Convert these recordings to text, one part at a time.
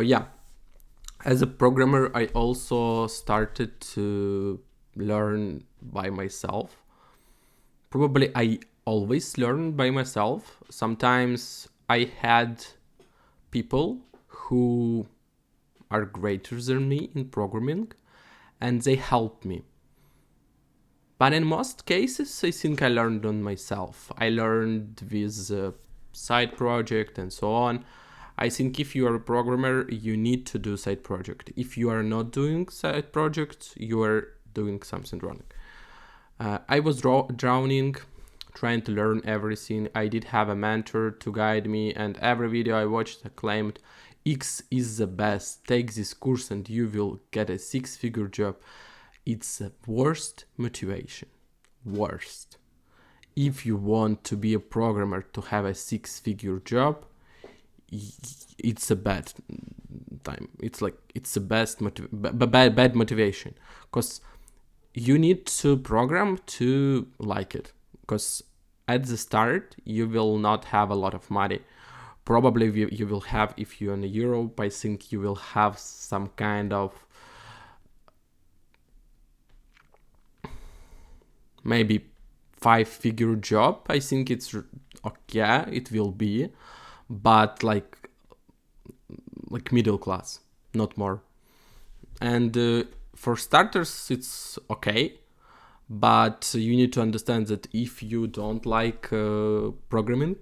Yeah, as a programmer, I also started to learn by myself. Probably I always learn by myself. Sometimes I had people who are greater than me in programming and they helped me. But in most cases, I think I learned on myself. I learned with side project and so on. I think if you are a programmer, you need to do side project. If you are not doing side projects, you are doing something wrong. I was drowning, trying to learn everything. I did have a mentor to guide me, and every video I watched claimed, X is the best, take this course and you will get a six-figure job. It's the worst motivation. Worst. If you want to be a programmer to have a six-figure job, it's a bad time. It's the best bad motivation, because you need to program to like it, because at the start you will not have a lot of money. Probably you will have, if you're in Europe, I think you will have some kind of maybe five-figure job. I think it's okay, it will be, but like middle class, not more. And for starters, it's okay, but you need to understand that if you don't like programming,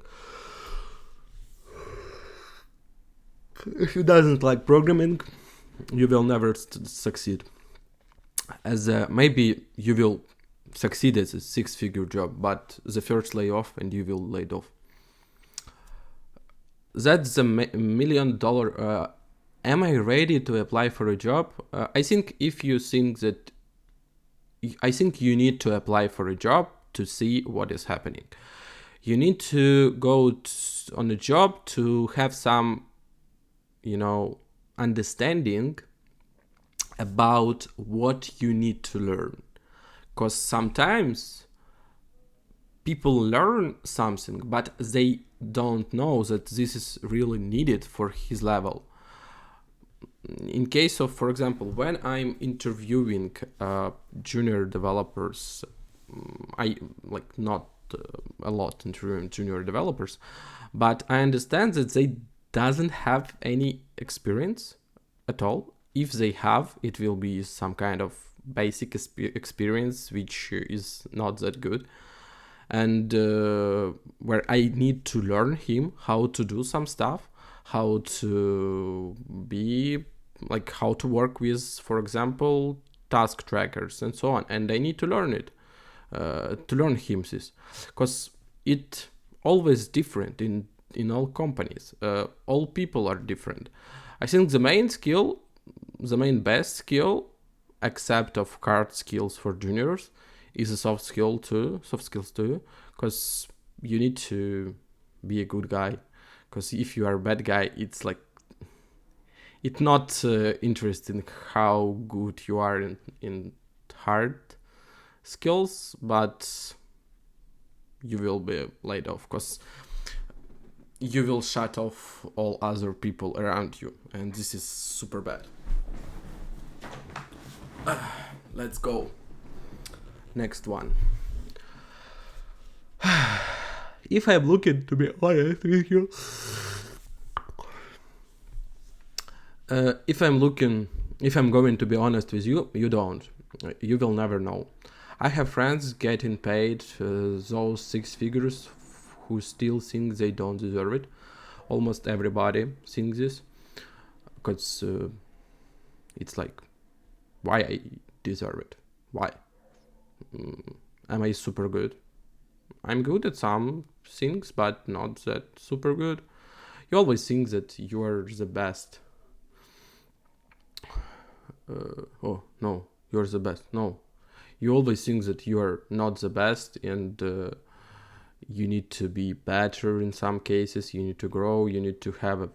if you doesn't like programming, you will never succeed. As maybe you will succeed as a six-figure job, but the first layoff and you will laid off. That's the $1 million. Am I ready to apply for a job? I think if you think that, I think you need to apply for a job to see what is happening. You need to go on a job to have some, understanding about what you need to learn. Because sometimes people learn something, but they don't know that this is really needed for his level. In case of, for example, when I'm interviewing junior developers, I like not a lot interviewing junior developers, but I understand that they doesn't have any experience at all. If they have, it will be some kind of basic experience, which is not that good. And where I need to learn him how to do some stuff, how to be like, how to work with, for example, task trackers and so on. And I need to learn it, to learn him this, because it always different in all companies. All people are different. I think the main best skill, except of hard skills for juniors, is a soft skills too, because you need to be a good guy. Because if you are a bad guy, it's like, it's not interesting how good you are in hard skills, but you will be laid off, because you will shut off all other people around you, and this is super bad. Let's go. Next one. If I'm looking to be honest with you, if I'm going to be honest with you, you don't. You will never know. I have friends getting paid those six figures who still think they don't deserve it. Almost everybody thinks this, because it's like, why I deserve it? Why? Am I super good? I'm good at some things, but not that super good. You always think that you are the best. Oh no, you're the best. No, you always think that you are not the best, and you need to be better in some cases. You need to grow. You need to have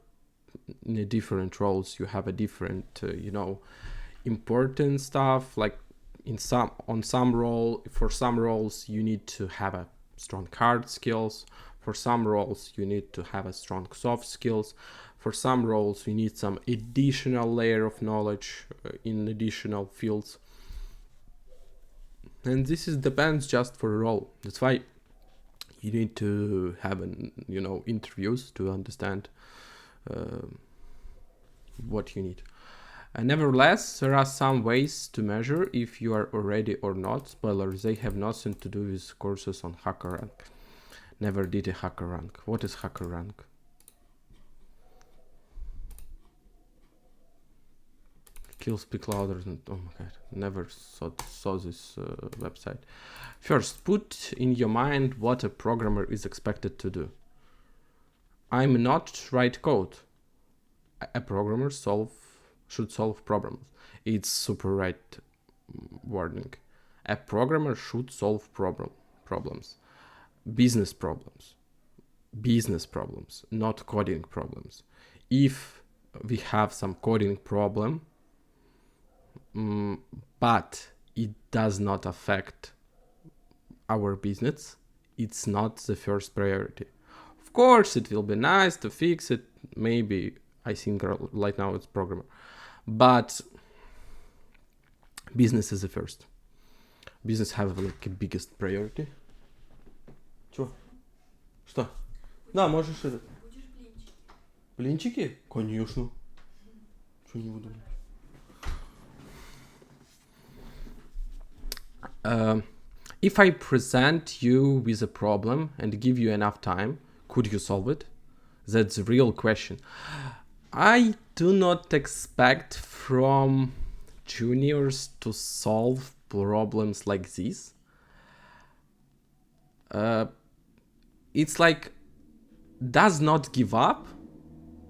in a different roles. You have a different, important stuff. Like for some roles, you need to have a strong hard skills. For some roles, you need to have a strong soft skills. For some roles, you need some additional layer of knowledge in additional fields. And this is depends just for a role. That's why you need to have interviews to understand what you need. Nevertheless, there are some ways to measure if you are ready or not. Spoiler, they have nothing to do with courses on HackerRank. Never did a HackerRank. What is HackerRank? Kill speak louder than, oh my god, never saw this website. First, put in your mind what a programmer is expected to do. I'm not write code. A programmer should solve problems. It's super right wording. A programmer should solve problems. Business problems, not coding problems. If we have some coding problem, but it does not affect our business, it's not the first priority. Of course, it will be nice to fix it. Maybe I think right now it's programmer, but business is the first. Business have like a biggest priority. Чё? Что? Да, можешь это. Будешь блинчики? Блинчики? Конечно. Чё не буду? If I present you with a problem and give you enough time, could you solve it? That's the real question. I do not expect from juniors to solve problems like this. It's like, does not give up.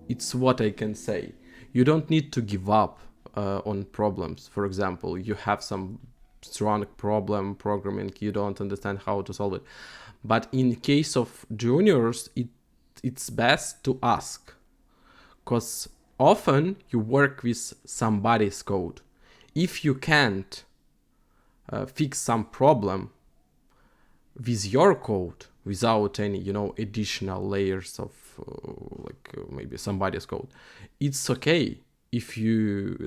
It's what I can say. You don't need to give up on problems. For example, you have some strong problem programming, you don't understand how to solve it. But in case of juniors, it's best to ask, because often you work with somebody's code. If you can't fix some problem with your code without any additional layers of maybe somebody's code, it's okay. If you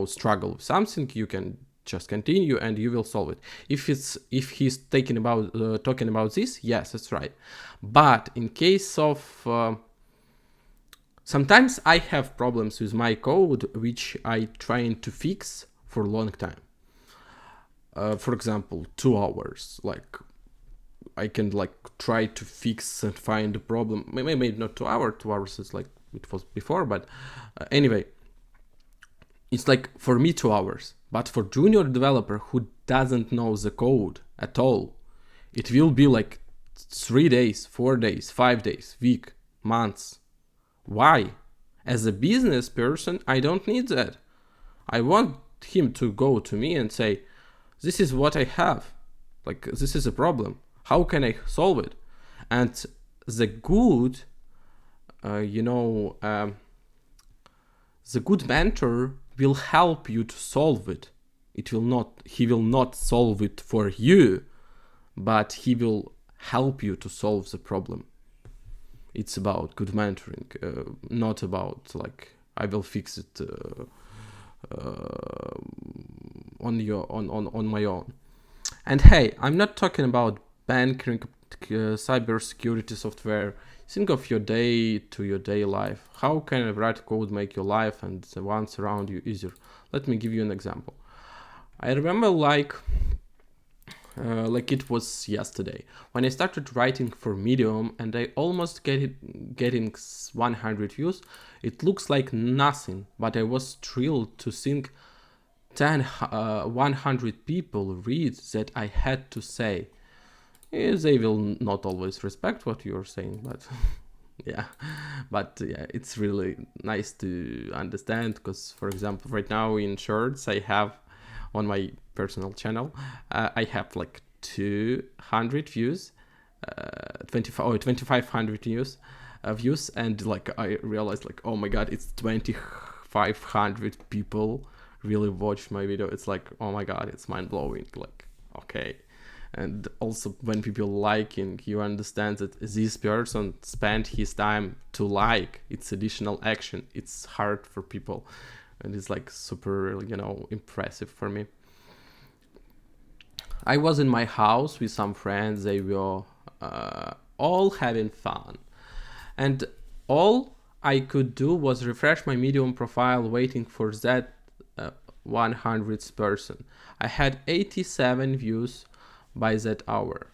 struggle with something, you can just continue and you will solve it. If he's talking about this, yes, that's right. But in case of sometimes I have problems with my code which I trying to fix for a long time. For example, 2 hours. Like I can try to fix and find the problem. Maybe not 2 hours. 2 hours is like it was before, but anyway, it's like for me 2 hours. But for junior developer who doesn't know the code at all, it will be like 3 days, 4 days, 5 days, week, months. Why? As a business person, I don't need that. I want him to go to me and say, this is what I have. Like, this is a problem. How can I solve it? And the good, the good mentor will help you to solve it. He will not solve it for you, but he will help you to solve the problem. It's about good mentoring, not about I will fix it on my own. And hey, I'm not talking about banking, cybersecurity software. Think of your day to your day life. How can a write code make your life and the ones around you easier? Let me give you an example. I remember like it was yesterday when I started writing for Medium and I almost getting 100 views. It looks like nothing, but I was thrilled to think 100 people read that I had to say. They will not always respect what you're saying, but yeah, it's really nice to understand, because for example, right now in shorts I have on my personal channel, I have like 200 views, 2500 views, and like I realized like, oh my god, it's 2500 people really watched my video. It's like, oh my god, it's mind-blowing. Like, okay, And also when people liking, you understand that this person spent his time to like. It's additional action. It's hard for people, and it's like super, impressive for me. I was in my house with some friends. They were all having fun, and all I could do was refresh my Medium profile, waiting for that 100th person. I had 87 views by that hour.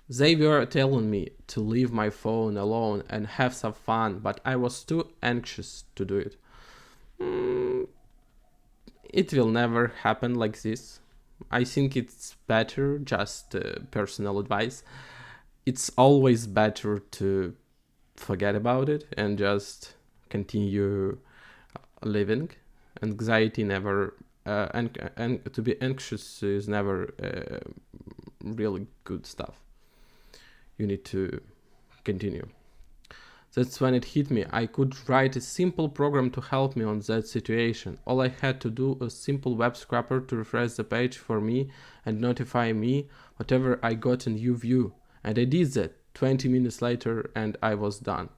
They were telling me to leave my phone alone and have some fun, but I was too anxious to do it. It will never happen like this. I think it's better, just personal advice. It's always better to forget about it and just continue living. Anxiety never, and to be anxious is never really good stuff. You need to continue. That's when it hit me. I could write a simple program to help me on that situation. All I had to do a simple web scraper to refresh the page for me and notify me whatever I got in new view. And I did that 20 minutes later and I was done.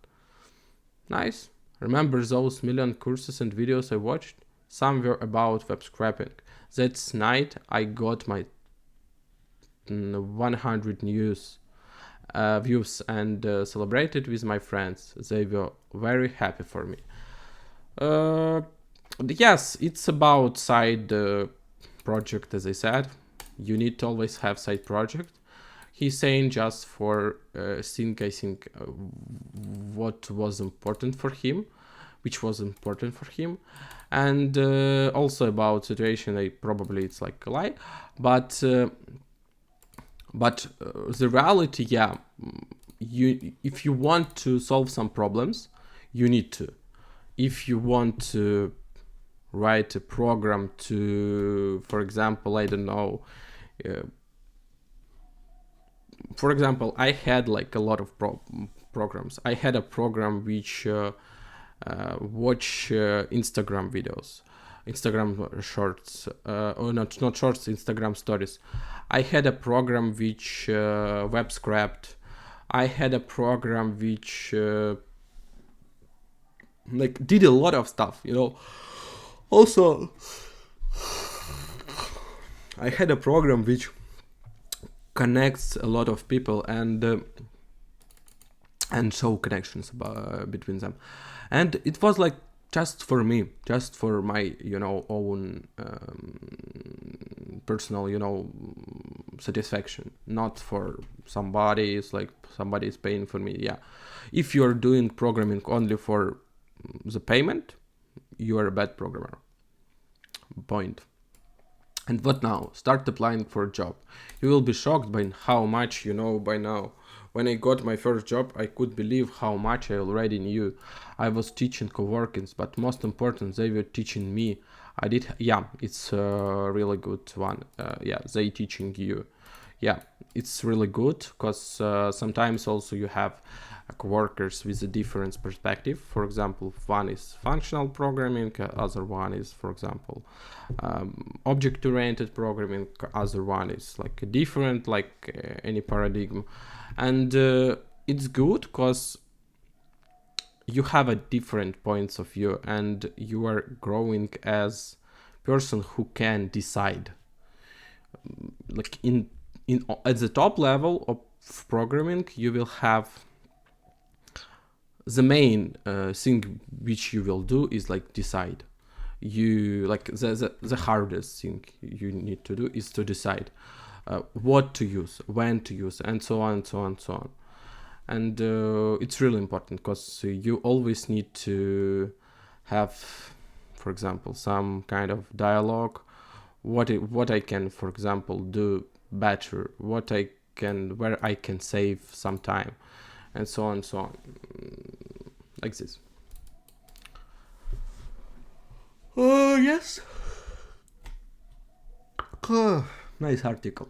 Nice. Remember those million courses and videos I watched? Some were about web scraping. That night I got my 100 views and celebrated with my friends. They were very happy for me. Yes, it's about side project, as I said. You need to always have side project. He's saying just for I think what was important for him, which was important for him, and also about situation. Probably it's like a lie, but the reality, yeah, if you want to solve some problems, you need to. If you want to write a program to, for example, I don't know. For example, I had like a lot of programs. I had a program which watch Instagram videos, Instagram shorts, or not shorts, Instagram stories. I had a program which web scrapped. I had a program which like did a lot of stuff, Also, I had a program which connects a lot of people and show connections between them, and it was like just for me, just for my own personal satisfaction, not for somebody. It's like somebody is paying for me. Yeah, if you're doing programming only for the payment, you are a bad programmer. Point. And what now? Start applying for a job. You will be shocked by how much you know by now. When I got my first job, I could believe how much I already knew. I was teaching coworkers, but most important, they were teaching me. It's a really good one. They teaching you. Yeah, it's really good because sometimes also you have coworkers with a different perspective. For example, one is functional programming, other one is, for example, object-oriented programming, other one is like a different, like any paradigm. And it's good because you have a different points of view and you are growing as person who can decide. Like in at the top level of programming, you will have the main thing which you will do is like decide. You like the hardest thing you need to do is to decide what to use, when to use, and so on, so on, so on. And it's really important because you always need to have, for example, some kind of dialogue. What I can, for example, do better, where I can save some time, and so on, so on, like this. Oh yes. Nice article.